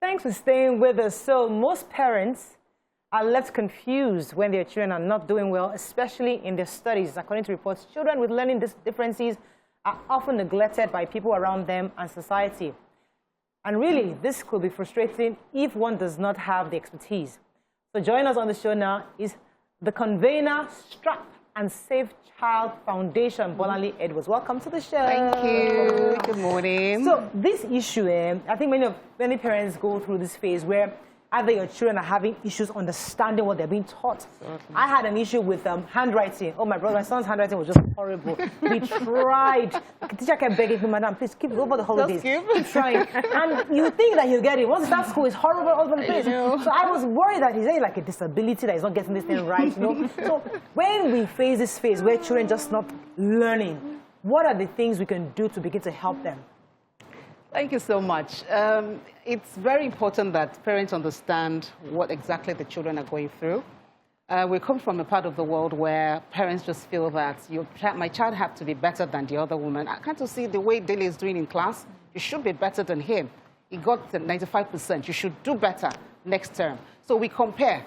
Thanks for staying with us. So most parents are left confused when their children are not doing well, especially in their studies. According to reports, children with learning differences are often neglected by people around them and society. And really, this could be frustrating if one does not have the expertise. So joining us on the show now is the convener, Strap and Save Child Foundation, Bolanle Edwards. Welcome to the show. Thank you. Good morning. So this issue, I think many parents go through this phase where either your children are having issues understanding what they're being taught. Certainly. I had an issue with handwriting. Oh, my son's handwriting was just horrible. We tried. The teacher kept begging him, Madam, please keep over the holidays. Keep trying. And you think that he'll get it. Once he starts school, it's horrible all over the place. So I was worried that he's like a disability, that he's not getting this thing right, So when we face this phase where children just not learning, what are the things we can do to begin to help them? Thank you so much. It's very important that parents understand what exactly the children are going through. We come from a part of the world where parents just feel that my child has to be better than the other woman. I can't see the way Dele is doing in class. You should be better than him. He got 95%. You should do better next term. So we compare.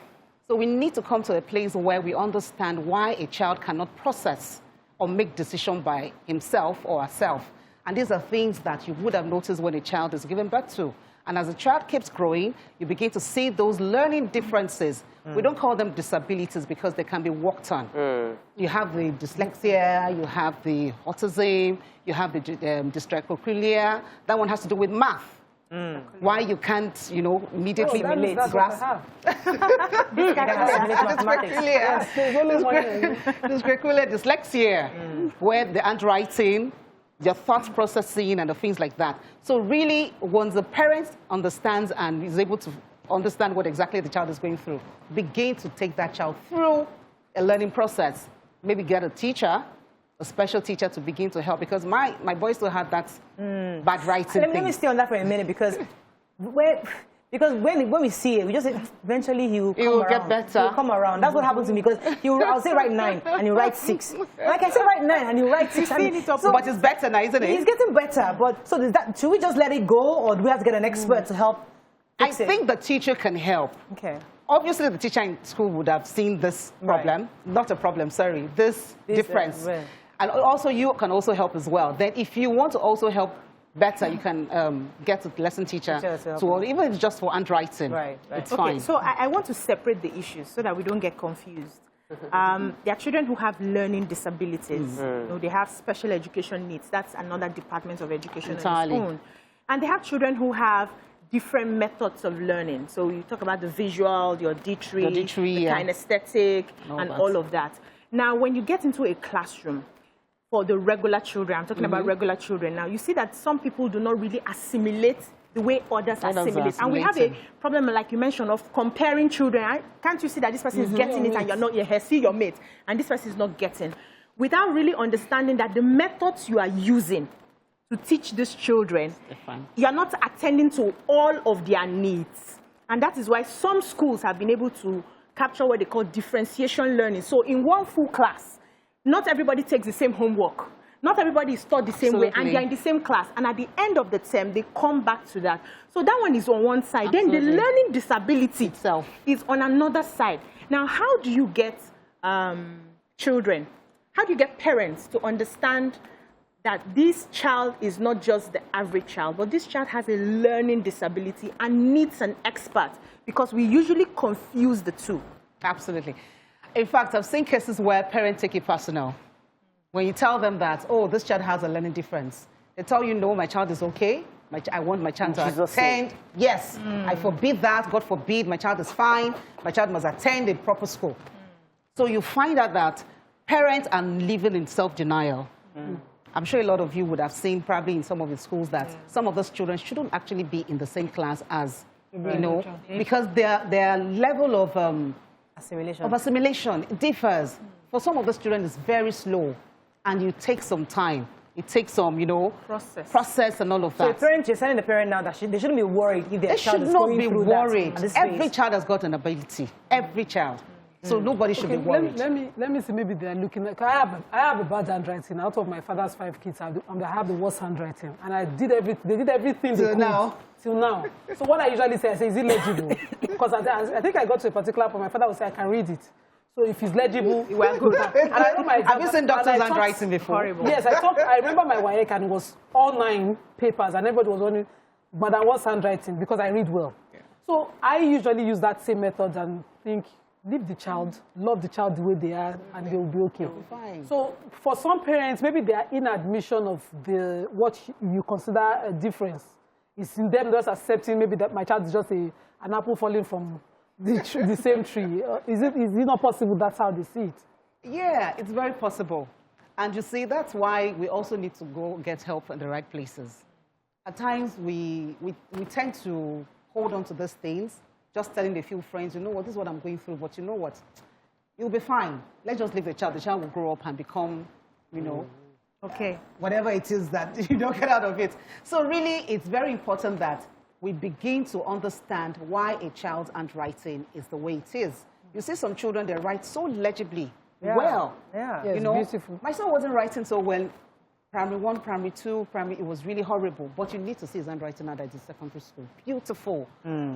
So we need to come to a place where we understand why a child cannot process or make decisions by himself or herself. And these are things that you would have noticed when a child is given birth to. And as a child keeps growing, you begin to see those learning differences. We don't call them disabilities because they can be worked on. You have the dyslexia, you have the autism, you have the dyscalculia. That one has to do with math. Why you can't, immediately grasp. Dyscalculia, dyslexia, where the handwriting, your thought processing and the things like that. So really, once the parent understands and is able to understand what exactly the child is going through, begin to take that child through a learning process. Maybe get a teacher, a special teacher to begin to help, because my boy still had that bad writing thing. Let me stay on that for a minute, because when we see it, we just say, eventually he will get better. He will come around. That's what happened to me, because I'll say write 9 and he'll write 6. Like I said, write 9 and he'll write 6. But it's better now, isn't it? He's getting better. But so should we just let it go, or do we have to get an expert to help fix it? I think the teacher can help. Okay. Obviously, the teacher in school would have seen this problem. Right. Not a problem, sorry. This difference. And also, you can also help as well. Then if you want to also help better, you can get a lesson teacher to, even if it's just for handwriting. Right. It's fine. So I want to separate the issues so that we don't get confused. There are children who have learning disabilities. They have special education needs. That's another department of education on its own. And they have children who have different methods of learning. So you talk about the visual, the auditory, the kinesthetic, and all of that. Now, when you get into a classroom, for the regular children, I'm talking about regular children now, you see that some people do not really assimilate the way others assimilate. And we have a problem, like you mentioned, of comparing children. Can't you see that this person is getting it and you're not, you see your mate, and this person is not getting? Without really understanding that the methods you are using to teach these children, you're not attending to all of their needs. And that is why some schools have been able to capture what they call differentiation learning. So in one full class, not everybody takes the same homework. Not everybody is taught the same way, and they're in the same class. And at the end of the term, they come back to that. So that one is on one side. Then the learning disability itself is on another side. Now, how do you get children, how do you get parents to understand that this child is not just the average child, but this child has a learning disability and needs an expert? Because we usually confuse the two. Absolutely. In fact, I've seen cases where parents take it personal. When you tell them that, oh, this child has a learning difference, they tell you, no, my child is okay. I want my child to attend. Yes, I forbid that. God forbid, my child is fine. My child must attend a proper school. So you find out that parents are living in self-denial. I'm sure a lot of you would have seen probably in some of the schools that some of those children shouldn't actually be in the same class as, because their level of assimilation differs. For some of the students, it's very slow, and you take some time. It takes some, process and all of that. So parents, you're telling the parent now that they shouldn't be worried if their child is going through that. They should not be worried. Every child has got an ability. Every child. So nobody should be worried. Let me see, maybe they're looking like, I have a bad handwriting. Out of my father's 5 kids, I have the worst handwriting. And I did everything, they did everything Till now. Till now. So what I usually say, is it legible? Because I think I got to a particular point, my father would say, I can read it. So if it's legible, we're good. And I know my Have you seen doctors' handwriting before? Horrible. Yes, I remember my WAEC and it was all 9 papers and everybody was wondering, but I was handwriting because I read well. Yeah. So I usually use that same method and think, leave the child, love the child the way they are, and they will be okay. Fine. So for some parents, maybe their inadmission of what you consider a difference is in them just accepting maybe that my child is just an apple falling from the same tree. Is it not possible that's how they see it? Yeah, it's very possible. And you see, that's why we also need to go get help in the right places. At times, we tend to hold on to these things, just telling a few friends, you know what, this is what I'm going through, but you know what, you'll be fine. Let's just leave the child. The child will grow up and become, you know, okay, whatever it is that you don't get out of it. So really, it's very important that we begin to understand why a child's handwriting is the way it is. You see some children, they write so legibly well. Yeah. Yes, You know, beautiful. my son wasn't writing so well. Primary 1, primary 2, it was really horrible. But you need to see his handwriting now that he's in secondary school. Beautiful.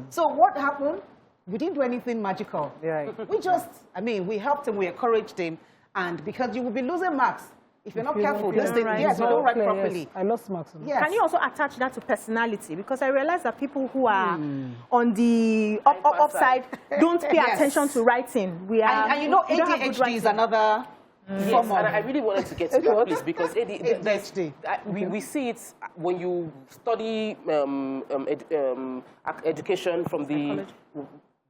So what happened? We didn't do anything magical. Yeah. We just, we helped him, we encouraged him. And because you will be losing marks if you're not careful. Yes, you don't write properly. Yes. I lost marks. Yes. Can you also attach that to personality? Because I realize that people who are on the upside don't pay attention to writing. And you know, ADHD is another Yes, and I really wanted to get to that place because ADHD. We see it when you study education from the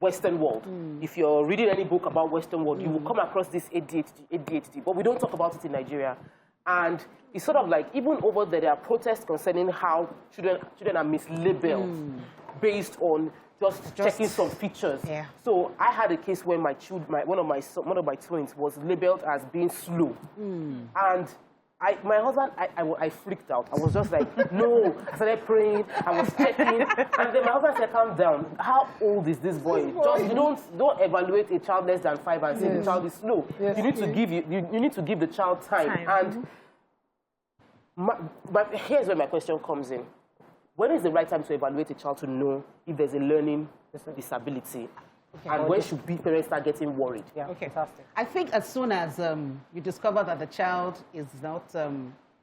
Western world. If you're reading any book about Western world, you will come across this ADHD, but we don't talk about it in Nigeria. And it's sort of like, even over there are protests concerning how children are mislabeled based on just checking some features. Yeah. So I had a case where one of my twins was labeled as being slow, and my husband, I freaked out. I was just like, no. I started praying. I was checking, and then my husband said, "Calm down. How old is this boy? Just don't evaluate a child less than 5 and say the child is slow. Yes. You need to give the child time. And here's where my question comes in. When is the right time to evaluate a child to know if there's a learning disability? Okay. And when should parents start getting worried? Yeah, okay. Fantastic. I think as soon as you discover that the child is not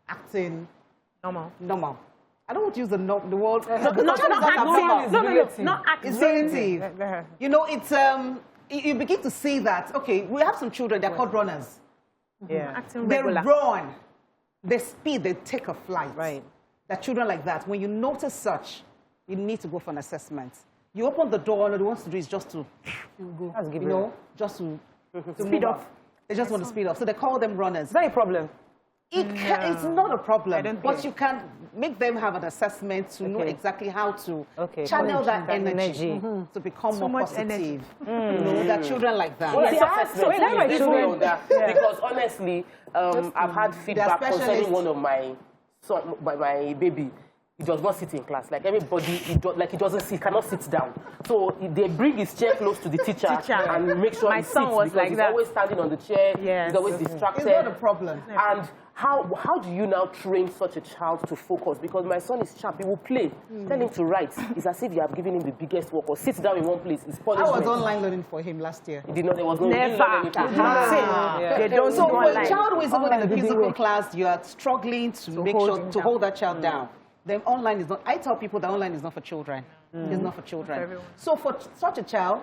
acting normal. I don't want to use the word. Not acting. It's relative. You know, it's you begin to see that. Okay, we have some children. They're called runners. Yeah. Acting They regular. run, they speed, they take a flight. Right. That children like that, when you notice such, you need to go for an assessment. You open the door, and all they want to do is just to go, just to Speed up. They just want to speed up. So they call them runners. Is that a problem? It's not a problem, but think. you can make them have an assessment to know exactly how to channel that energy to become more positive. You know, that children like that. Well, because honestly, I've had feedback concerning one of my son, my baby. He does not sit in class. Like everybody, he cannot sit down. So they bring his chair close to the teacher and make sure he sits, because he's always standing on the chair. Yes. He's always distracted. It's not a problem. And how do you now train such a child to focus? Because my son is sharp. He will play. Tell him to write. It's as if you have given him the biggest work. Or sit down in one place. It's punishment. I was online learning for him last year. He did not. There was no. Never. So when a child who is even in a physical class, you are struggling to make sure to hold that child down. Then online is not. I tell people that online is not for children. It's not for children. So for such a child,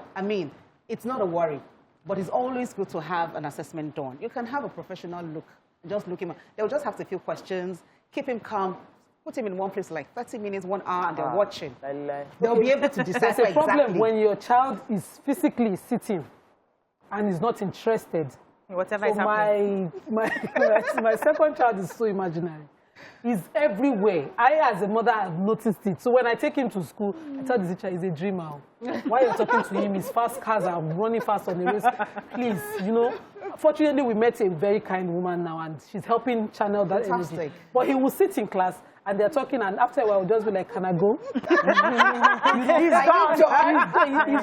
it's not a worry, but it's always good to have an assessment done. You can have a professional look. Just look him. They'll just have a few questions. Keep him calm. Put him in one place like 30 minutes, 1 hour, and they're watching. They'll be able to decide exactly. There's a problem when your child is physically sitting and is not interested. Whatever is happening. My second child is so imaginary. He's everywhere. I, as a mother, have noticed it. So when I take him to school, I tell the teacher, he's a dreamer. While you're talking to him, his fast cars are running fast on the race. Please, Fortunately, we met a very kind woman now, and she's helping channel that energy. But he will sit in class, and they're talking, and after a while, I'll just be like, can I go? He's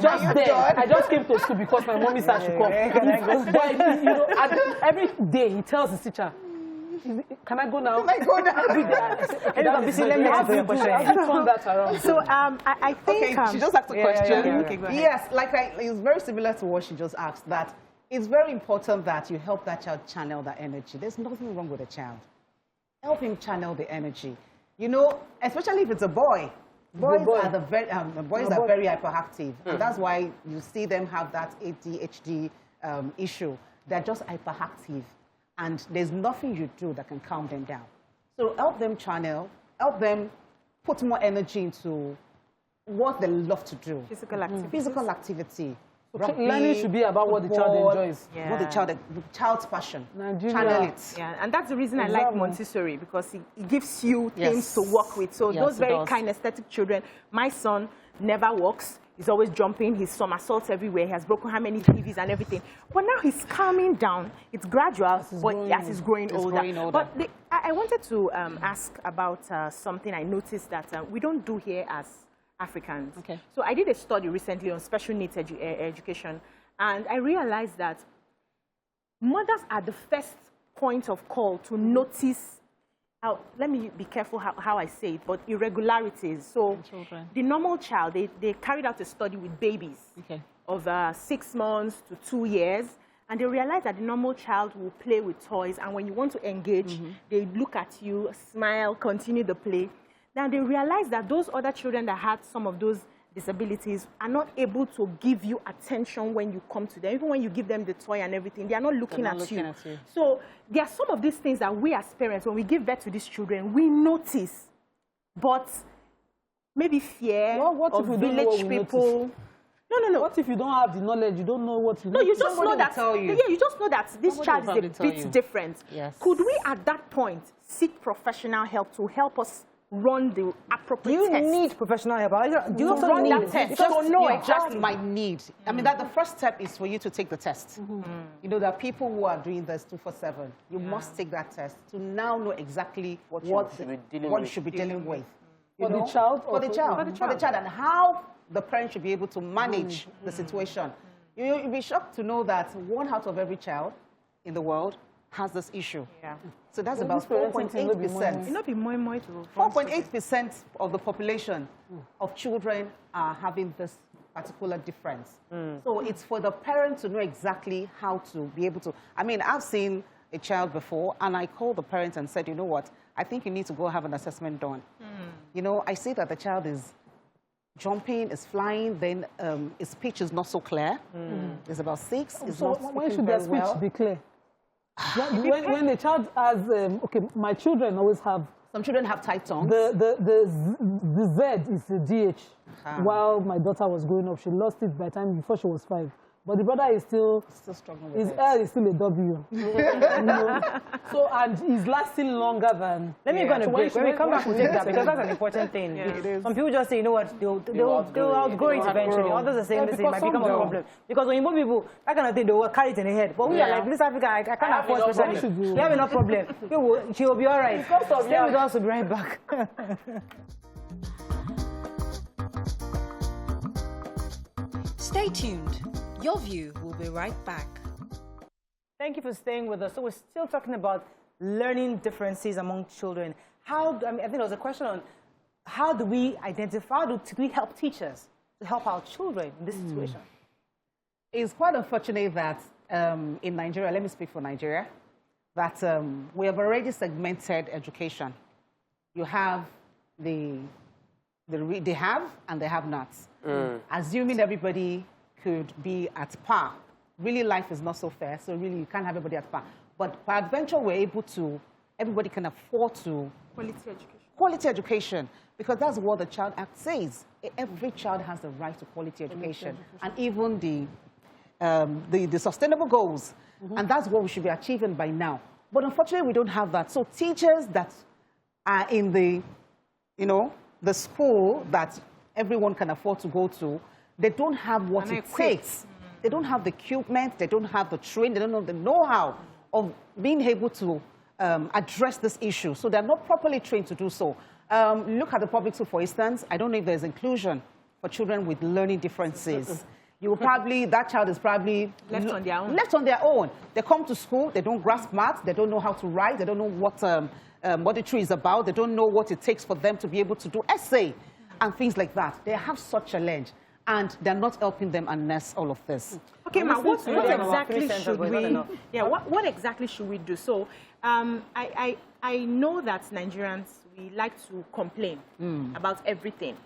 just there. I just came to school because my mommy said I should come. But, you know, every day he tells his teacher, can I go now? Can I go now? Every day. I say, okay, Let me answer your question. How do you turn that around? So I think... Okay, she just asked a question. Okay, go ahead. Yes, it's very similar to what she just asked, that it's very important that you help that child channel that energy. There's nothing wrong with a child. Help him channel the energy. You know, especially if it's a boy. Boys are very hyperactive, and that's why you see them have that ADHD issue. They're just hyperactive, and there's nothing you do that can calm them down. So help them channel, help them put more energy into what they love to do. Physical activity. Physical activity. Learning should be about what the child enjoys. Yeah. What the child's passion. Nigeria. Channel it. Yeah, and that's the reason I like Montessori, because it gives you things to work with. So those very kinesthetic children, my son never walks. He's always jumping. He's somersaults everywhere. He has broken how many TVs and everything. But now he's calming down. It's gradual, but as he's growing older. But I wanted to ask about something I noticed that we don't do here as Africans. Okay. So I did a study recently on special needs education, and I realized that mothers are the first point of call to notice, let me be careful how I say it, but irregularities. So the normal child, they carried out a study with babies of 6 months to 2 years, and they realized that the normal child will play with toys, and when you want to engage, they look at you, smile, continue the play. Now they realize that those other children that had some of those disabilities are not able to give you attention when you come to them. Even when you give them the toy and everything, they are not looking at you. So there are some of these things that we as parents, when we give birth to these children, we notice. But maybe fear of village people. No. What if you don't have the knowledge? You don't know what you No, know. you just know that. Yeah, you just know that this child is a bit different. Yes. Could we, at that point, seek professional help to help us run the appropriate test? You need professional help. Do you also run need that test? Because So no, you just might need. I mean, that the first step is for you to take the test. You know, there are people who are doing this 24/7. You must take that test to now know exactly what you should be dealing with. For the child? For the child, and how the parent should be able to manage the situation. You'll be shocked to know that 1 out of every child in the world has this issue. Yeah. So that's about 4.8%. It not be more 4.8% of the population of children are having this particular difference. So it's for the parent to know exactly how to be able to. I mean, I've seen a child before, and I called the parents and said, you know what, I think you need to go have an assessment done. You know, I see that the child is jumping, is flying, then his speech is not so clear. It's about 6. So when should their speech be clear? When the child has, my children always have. Some children have tight tongues. The Z is the DH. While my daughter was growing up, she lost it by the time before she was 5. But the brother is still struggling with his L is still a W. You know? So, and he's lasting longer than... Let me go on a break. When we come back, we'll take that, because that's an important thing. Some people just say, you know what, they'll outgrow it eventually. Others are saying this, it might become a problem. Because when you move people, that kind of thing, they will carry it in their head. But we are like, this Africa, I can't afford specialists. We have enough problem. She will be all right. Stay with us, we'll be right back. Stay tuned. Your View will be right back. Thank you for staying with us. So we're still talking about learning differences among children. I think there was a question on how do we identify, do we help teachers to help our children in this situation? It's quite unfortunate that in Nigeria, let me speak for Nigeria, that we have already segmented education. You have they have and they have nots. Assuming everybody could be at par. Really, life is not so fair, so really you can't have everybody at par. But by adventure, we're able to, everybody can afford to... Quality education, because that's what the Child Act says. Every child has the right to quality education. And even the sustainable goals. And that's what we should be achieving by now. But unfortunately, we don't have that. So teachers that are in the, the school that everyone can afford to go to, they don't have what it takes. They don't have the equipment, they don't have the training, they don't have the know-how of being able to address this issue. So they're not properly trained to do so. Look at the public school, for instance. I don't know if there's inclusion for children with learning differences. You will probably, that child is probably Left on their own. Left on their own. They come to school, they don't grasp maths, they don't know how to write, they don't know what the tree is about, they don't know what it takes for them to be able to do essay and things like that. They have such a challenge, and they're not helping them unless all of this. Okay, Ma, what exactly cents should are going we? on. Yeah, what exactly should we do? So, I know that Nigerians, we like to complain about everything,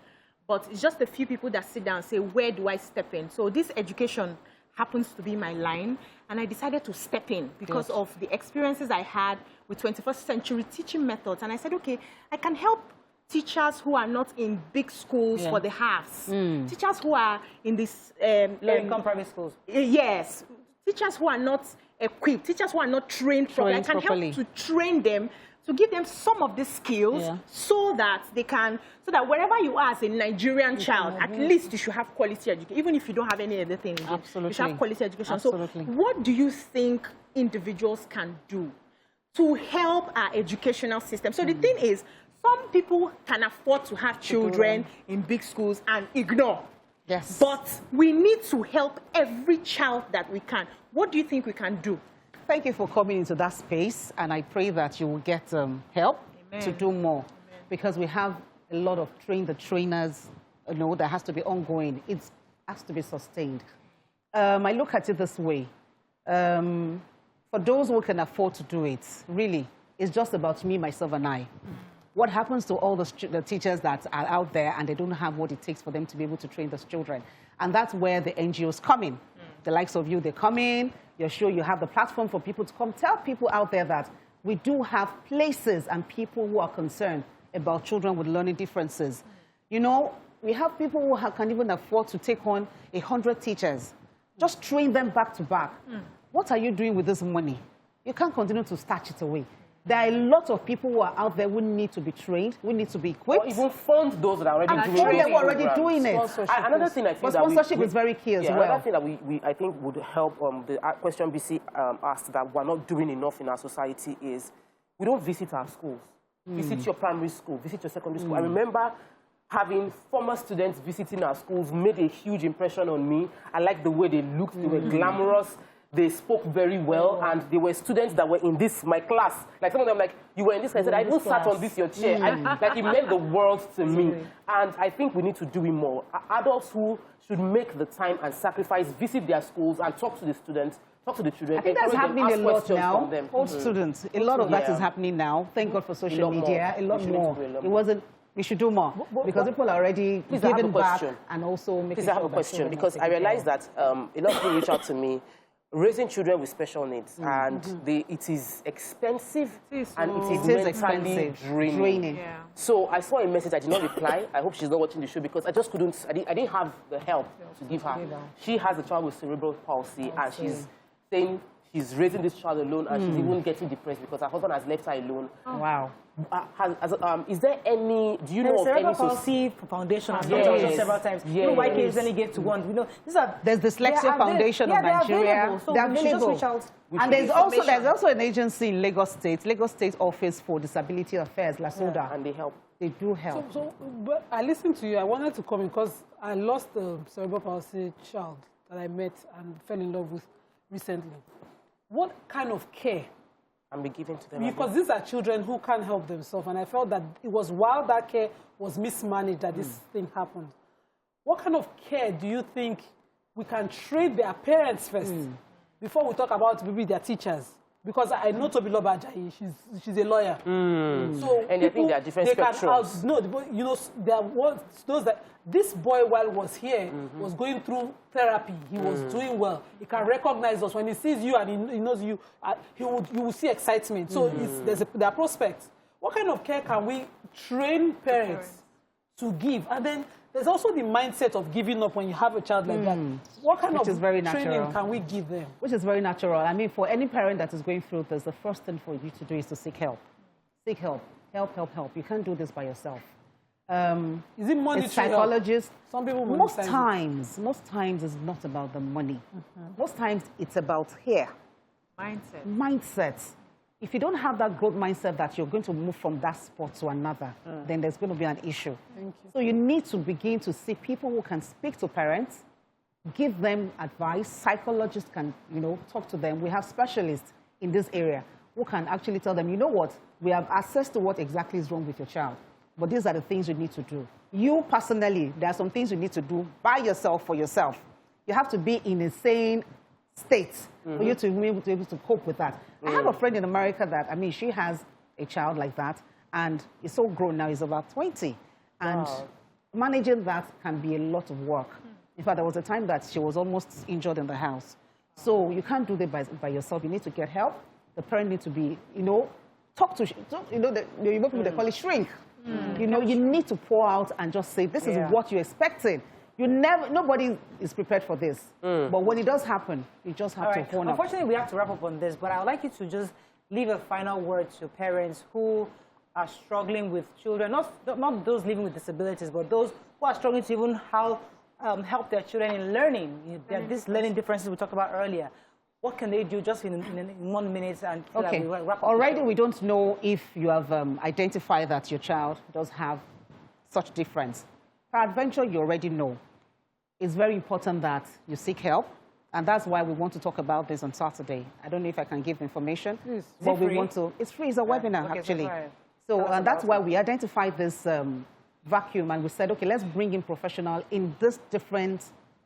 but it's just a few people that sit down and say, where do I step in? So this education happens to be my line, and I decided to step in because of the experiences I had with 21st century teaching methods. And I said, okay, I can help teachers who are not in big schools for the halves, teachers who are in this Low-income private schools. Yes, teachers who are not equipped, teachers who are not trained properly. I can help to train them, to give them some of the skills so that they can, so that wherever you are as a Nigerian child, at least you should have quality education, even if you don't have any other thing. Absolutely. You should have quality education. Absolutely. So what do you think individuals can do to help our educational system? So the thing is, some people can afford to have children in big schools and ignore. Yes. But we need to help every child that we can. What do you think we can do? Thank you for coming into that space, and I pray that you will get help to do more. Because we have a lot of trainers, you know, that has to be ongoing. It has to be sustained. I look at it this way. For those who can afford to do it, really, it's just about me, myself, and I. What happens to all the teachers that are out there and they don't have what it takes for them to be able to train those children? And that's where the NGOs come in. The likes of you, they come in, you're sure you have the platform for people to come. Tell people out there that we do have places and people who are concerned about children with learning differences. You know, we have people who can't even afford to take on 100 teachers. Just train them back to back. What are you doing with this money? You can't continue to stash it away. There are a lot of people who are out there who need to be trained, who need to be equipped. Or even fund those that are already doing it. They're already doing it. Another thing I think that sponsorship is very key as well. Another thing that I think would help the question BC asked that we're not doing enough in our society is we don't visit our schools. Visit your primary school, visit your secondary school. I remember having former students visiting our schools made a huge impression on me. I liked the way they looked, they were glamorous. They spoke very well, and they were students that were in my class. Like some of them, like, you were in this class. I said, I even sat on your chair. Like, it meant the world to me. And I think we need to do it more. Adults who should make the time and sacrifice, visit their schools and talk to the students, talk to the children. I think that's happening a lot now. Old Mm-hmm. students, a lot of that is happening now. Thank God for social media. A lot more. It wasn't. We should do more because people are already giving back and also making. Please, I have a question because I realized that a lot of people reach out to me. Raising children with special needs, and it is expensive and it is mentally draining. Yeah. So I saw a message, I did not reply. I hope she's not watching the show because I just couldn't, I didn't have the help to give her. She has a child with cerebral palsy and she's saying she's raising this child alone and she's even getting depressed because her husband has left her alone. Wow. Is there any, do you know of any... Cerebral palsy foundation, I've mentioned several times. You know why kids only give to one? You know, there's Dyslexia Foundation of Nigeria. They're available. And there's also an agency in Lagos State Office for Disability Affairs, LASODA. And they help. They do help. But I listened to you. I wanted to come in because I lost a cerebral palsy child that I met and fell in love with recently. What kind of care and be given to them? Because these are children who can't help themselves, and I felt that it was while that care was mismanaged that this thing happened. What kind of care do you think we can train their parents first before we talk about maybe their teachers? Because I know Tobiloba Ajayi, she's a lawyer. So and I think there are different spectrums. You know, there was those that this boy, while was here, was going through therapy. He was doing well. He can recognize us when he sees you and he knows you. You will see excitement. So there are prospects. What kind of care can we train parents to give? And then there's also the mindset of giving up when you have a child like that. What kind of training can we give them? Which is very natural. I mean, for any parent that is going through this, the first thing for you to do is to seek help. Seek help. Help. You can't do this by yourself. Is it money? Psychologists. Some people most times it's not about the money. Most times it's about here. Mindset. if you don't have that growth mindset that you're going to move from that spot to another, then there's going to be an issue. Thank you. So you need to begin to see people who can speak to parents, give them advice. Psychologists can, talk to them. We have specialists in this area who can actually tell them, you know what, we have access to what exactly is wrong with your child, but these are the things you need to do. You personally, there are some things you need to do by yourself for yourself. You have to be in a sane state for you to be able to cope with that. I have a friend in America that, she has a child like that, and is so grown now, he's about 20. And managing that can be a lot of work. In fact, there was a time that she was almost injured in the house. So you can't do that by yourself. You need to get help. The parent needs to be, talk to, the people, they call it shrink. You need to pour out and just say, this is what you're expecting. Nobody is prepared for this. But when it does happen, you just have to own up. Unfortunately, we have to wrap up on this, but I would like you to just leave a final word to parents who are struggling with children, not those living with disabilities, but those who are struggling to even help their children in learning. These learning differences we talked about earlier. What can they do just in 1 minute? And okay. Wrap up already we don't know if you have identified that your child does have such difference. Peradventure, you already know. It's very important that you seek help, and that's why we want to talk about this on Saturday. I don't know if I can give information, but we want to. It's free. It's a webinar, actually. So and that's why we identified this vacuum, and we said, okay, let's bring in professional in these different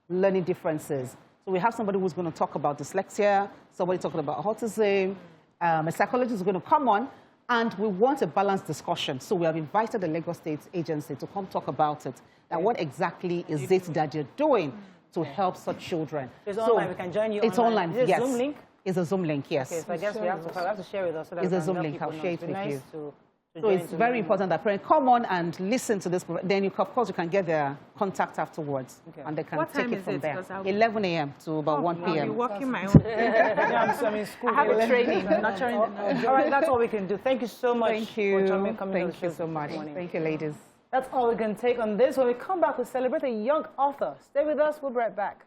learning differences. So we have somebody who's going to talk about dyslexia, somebody talking about autism, a psychologist is going to come on, and we want a balanced discussion. So we have invited the Lagos State Agency to come talk about it. Now, what exactly is it that you're doing to help such children? It's online. We can join you online. It's online, Is it yes. a Zoom link? It's a Zoom link, yes. Okay, so I guess we have to share with us. So that it's we a can Zoom help link. people I'll know. share it It'd be with nice you. So it's very important that parents come on and listen to this. Then, of course, you can get their contact afterwards, and they can take it from there. 11 a.m. to about 1 p.m. I'll be working my own. I'm in school. I have a training, nurturing the knowledge. All right, that's all we can do. Thank you so much. Thank you. For coming Thank you so much. Thank you, ladies. That's all we can take on this. When we come back, we'll celebrate a young author. Stay with us. We'll be right back.